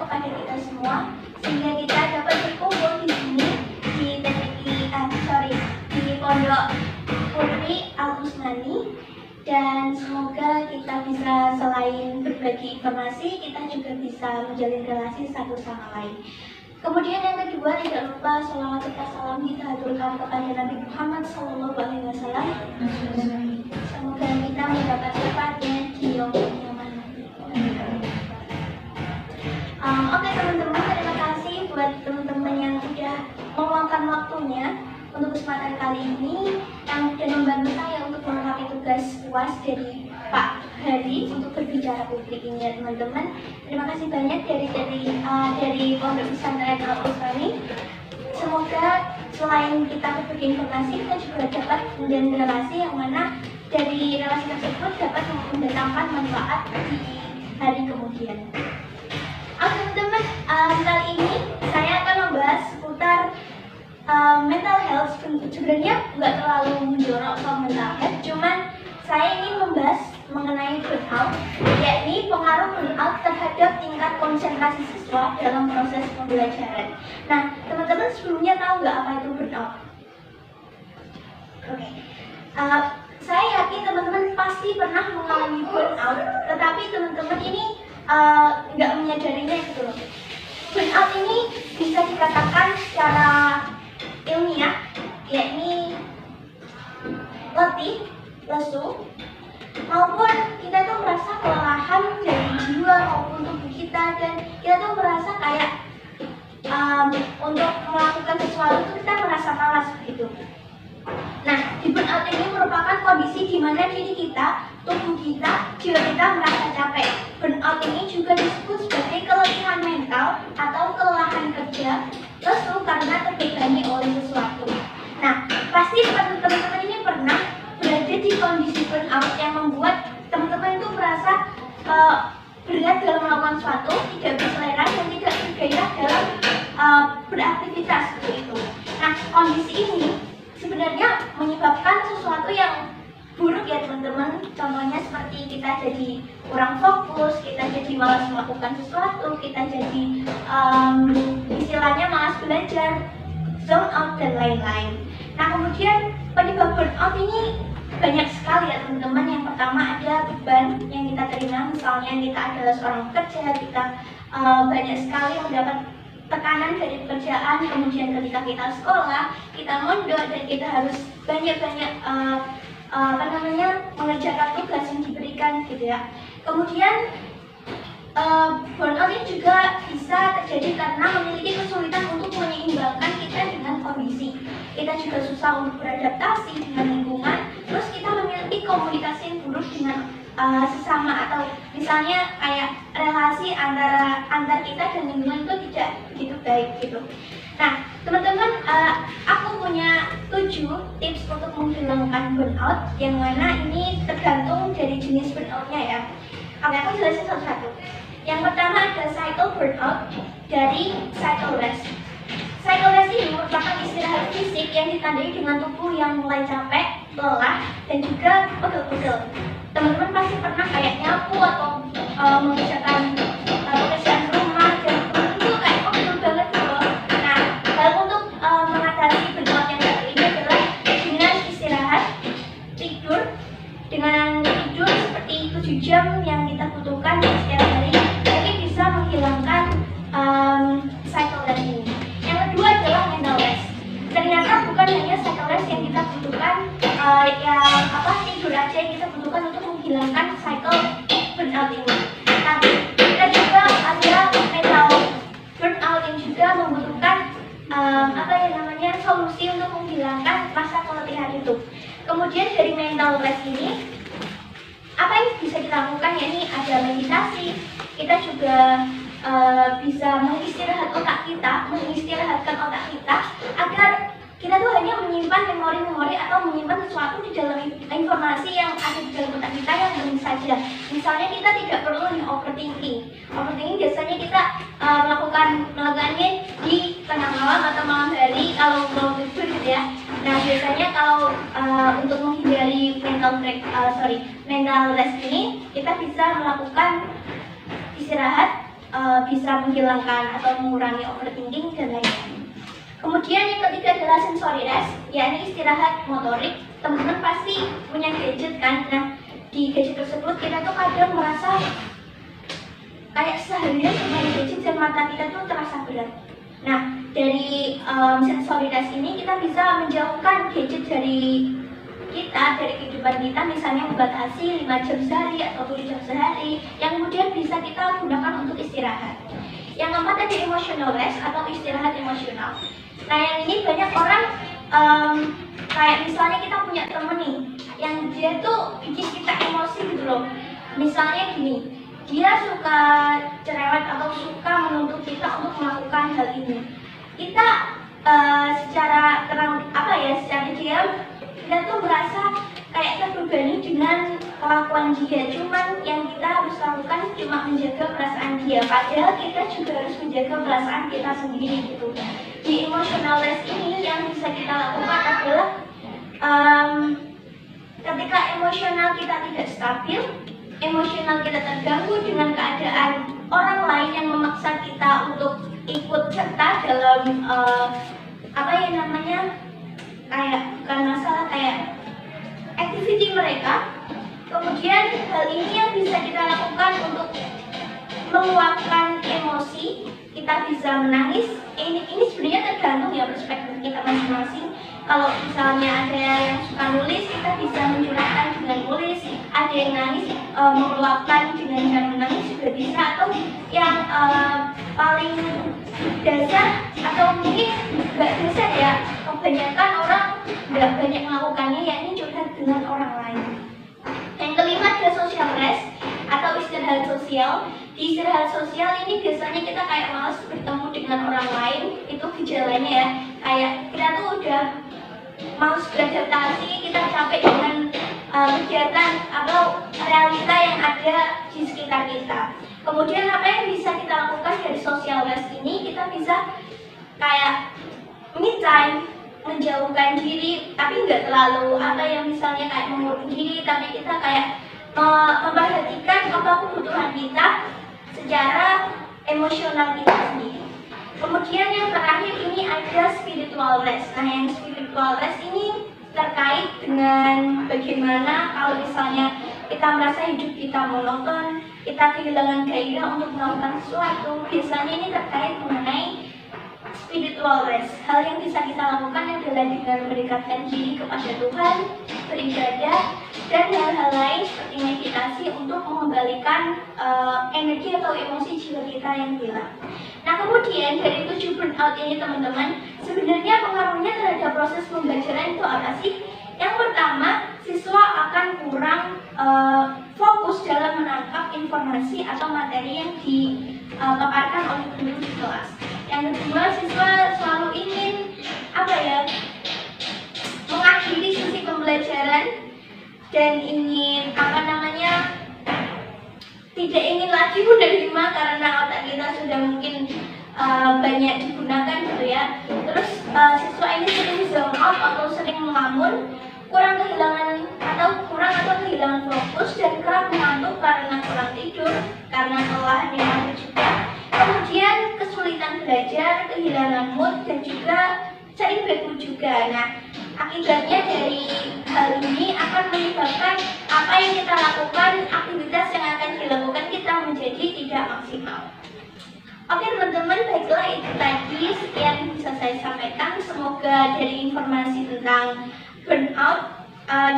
kepada kita semua sehingga kita dapat berkumpul di sini di Pondok Putri Al-Usmani, dan semoga kita bisa selain berbagi informasi, kita juga bisa menjalin relasi satu sama lain. Kemudian yang kedua, tidak lupa sholawat serta salam kita haturkan kepada Nabi Muhammad SAW. Semoga kita mendapat syafaatnya di yaumul qiyamah nanti. Oke teman-teman, terima kasih buat teman-teman yang sudah meluangkan waktunya untuk kesempatan kali ini, yang sudah membantu saya untuk melengkapi tugas UAS dari Pak Hari untuk berbicara publik ini ya teman-teman. Terima kasih banyak dari Pondok Pesantren Al-Usmani. Semoga selain kita berbagi informasi, kita juga dapat menjalin relasi yang mana dari relasi tersebut dapat mendatangkan manfaat di hari kemudian. Teman-teman, kali ini saya akan membahas seputar mental health. Sebenarnya nggak terlalu menjorok soal mental health, cuman saya ingin membahas mengenai burnout, yakni pengaruh burnout terhadap tingkat konsentrasi siswa dalam proses pembelajaran. Nah, teman-teman sebelumnya tahu nggak apa itu burnout? Oke. Saya yakin teman-teman pasti pernah mengalami burnout, tetapi teman-teman ini nggak menyadarinya gitu loh. Burnout ini bisa dikatakan secara ilmiah, yakni letih, lesu, maupun kita tuh merasa kelelahan dari jiwa maupun tubuh kita, dan kita tuh merasa kayak untuk melakukan sesuatu itu kita merasa malas gitu. Nah, di burnout ini merupakan kondisi di mana diri kita, tubuh kita, jiwa kita merasa capek. Burnout ini juga disebut sebagai keletihan mental atau kelelahan kerja, lesu karena terbebani oleh sesuatu. Nah, pasti teman-teman ini pernah berada di kondisi burnout yang membuat teman-teman itu merasa berat dalam melakukan sesuatu, tidak berselera dan tidak bergairah dalam beraktivitas seperti itu. Nah, kondisi ini sebenarnya menyebabkan sesuatu yang buruk ya teman-teman. Contohnya seperti kita jadi kurang fokus, kita jadi malas melakukan sesuatu, kita jadi istilahnya malas belajar, zone out dan lain-lain. Nah, kemudian penyebab burnout ini banyak sekali ya teman-teman. Yang pertama ada beban yang kita terima, misalnya kita adalah seorang pekerja, kita banyak sekali mendapat tekanan dari pekerjaan, kemudian ketika kita sekolah, kita mondok dan kita harus banyak-banyak mengerjakan tugas yang diberikan gitu ya. Kemudian burnout ini juga bisa terjadi karena memiliki kesulitan untuk menyeimbangkan kita dengan kondisi. Kita juga susah untuk beradaptasi dengan lingkungan, terus kita memiliki komunikasi yang buruk dengan sesama, atau misalnya kayak relasi antar kita dan lingkungan itu tidak begitu baik gitu. Nah, teman-teman, aku punya 7 tips untuk menghilangkan burnout, yang mana ini tergantung dari jenis burnoutnya ya. Oke, aku jelasin satu-satu. Yang pertama ada cycle burnout dari cycle rest. Cycle rest ini merupakan istirahat fisik yang ditandai dengan tubuh yang mulai capek, lelah, dan juga pegel-pegel. Teman-teman pasti pernah kayak nyapu atau mengerjakan pekerjaan rumah dan itu kayak pegel banget gitu. Nah, hal untuk mengatasi burnout yang satu ini adalah dengan istirahat, tidur. Dengan tidur seperti 7 jam yang kita butuhkan setiap hari, jadi bisa menghilangkan cycle rest ini. Yang kedua adalah mental rest. Ternyata bukan hanya cycle rest yang kita butuhkan, tidur aja yang kita butuhkan untuk menghilangkan cycle burnout ini. Tapi kita juga ada mental burnout yang juga membutuhkan solusi untuk menghilangkan rasa keletihan itu. Kemudian dari mental rest ini, apa yang bisa kita lakukan? Ya, ini ada meditasi. Kita juga bisa mengistirahatkan otak kita agar kita tuh hanya menyimpan memori-memori atau menyimpan sesuatu di dalam informasi yang ada di dalam otak kita yang benar saja. Misalnya kita tidak perlu overthinking. Overthinking biasanya kita melakukannya di tengah malam atau malam hari kalau mau tidur gitu ya. Nah, biasanya kalau untuk menghindari mental rest ini, kita bisa melakukan istirahat bisa menghilangkan atau mengurangi overthinking dan lain-lain. Kemudian yang ketiga adalah sensory rest, yakni istirahat motorik. Teman-teman pasti punya gadget kan? Nah, di gadget tersebut kita tuh kadang merasa kayak seharian main gadget dan mata kita tuh terasa berat. Nah, dari sensory rest ini kita bisa menjauhkan gadget dari kita, dari kehidupan kita, misalnya membatasi 5 jam sehari atau 7 jam sehari, yang kemudian bisa kita gunakan untuk istirahat. Yang keempat ada emotional rest atau istirahat emosional. Nah, yang ini banyak orang kayak misalnya kita punya temen nih, yang dia tuh bikin kita emosi gitu loh. Misalnya gini, dia suka cerewet atau suka menuntut kita untuk melakukan hal ini. Kita secara secara diam kita tuh merasa kayak terbebani dengan kelakuan dia. Cuman yang kita harus lakukan cuma menjaga perasaan dia, padahal kita juga harus menjaga perasaan kita sendiri gitu. Di emotional rest ini yang bisa kita lakukan adalah ketika emosional kita tidak stabil, emosional kita terganggu dengan keadaan orang lain yang memaksa kita untuk ikut serta dalam kayak bukan masalah kayak activity mereka. Kemudian hal ini yang bisa kita lakukan untuk meluapkan emosi. Kita bisa menangis. Ini sebenarnya tergantung ya perspektif kita masing-masing. Kalau misalnya ada yang suka nulis, kita bisa mencurahkan dengan nulis. Ada yang nangis, meluapkan dengan cara menangis juga bisa. Atau yang paling dasar atau mungkin nggak dasar ya, kebanyakan orang nggak banyak melakukannya, yakni curhat dengan orang lain. Yang kelima ada social rest atau istirahat sosial. Di istirahat sosial ini biasanya kita kayak malas bertemu dengan orang lain. Itu gejalanya ya, kayak kita tuh udah malas beradaptasi, kita capek dengan kegiatan atau realita yang ada di sekitar kita. Kemudian apa yang bisa kita lakukan dari social rest ini? Kita bisa kayak me time, menjauhkan diri, tapi nggak terlalu misalnya kayak mengurung diri, tapi kita kayak memperhatikan apa kebutuhan kita secara emosional kita sendiri. Kemudian yang terakhir ini ada spiritual rest. Nah, yang spiritual rest ini terkait dengan bagaimana kalau misalnya kita merasa hidup kita monoton, kita kehilangan gairah untuk melakukan sesuatu. Biasanya ini terkait mengenai spiritual rest. Hal yang bisa kita lakukan adalah dengan mendekatkan diri kepada Tuhan, beribadah, dan hal-hal lain seperti meditasi untuk mengembalikan energi atau emosi jiwa kita yang hilang. Nah, kemudian dari 7 burnout ini teman-teman, sebenarnya pengaruhnya terhadap proses pembelajaran itu apa sih? Yang pertama, siswa akan kurang fokus dalam menangkap informasi atau materi yang dipaparkan oleh guru di kelas. Yang kedua, siswa selalu ingin mengakhiri sesi pembelajaran dan ingin tidak ingin lagi menerima karena otak kita sudah mungkin banyak digunakan gitu ya. Terus siswa ini sering zone out atau sering melamun, kurang atau kehilangan fokus dan kerap mengantuk karena kurang tidur, karena kelelahan yang ada juga. Kemudian kesulitan belajar, kehilangan mood, dan juga sering bad mood juga. Nah, akibatnya dari hal ini akan menyebabkan apa yang kita lakukan, aktivitas yang akan dilakukan kita menjadi tidak maksimal. Oke teman-teman, baiklah itu tadi sekian yang bisa saya sampaikan. Semoga dari informasi tentang burnout,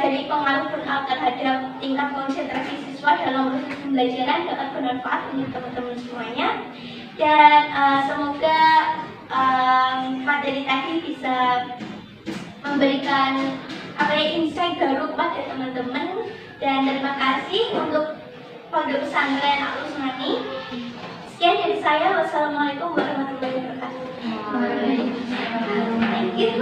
dari pengaruh burnout terhadap tingkat konsentrasi siswa dalam proses pembelajaran dapat bermanfaat untuk teman-teman semuanya. Dan semoga materi tadi bisa memberikan insight baru kepada teman-teman. Dan terima kasih untuk Pondok Pesantren Al-Usmani. Sekian dari saya. Wassalamualaikum warahmatullahi wabarakatuh. Thank you.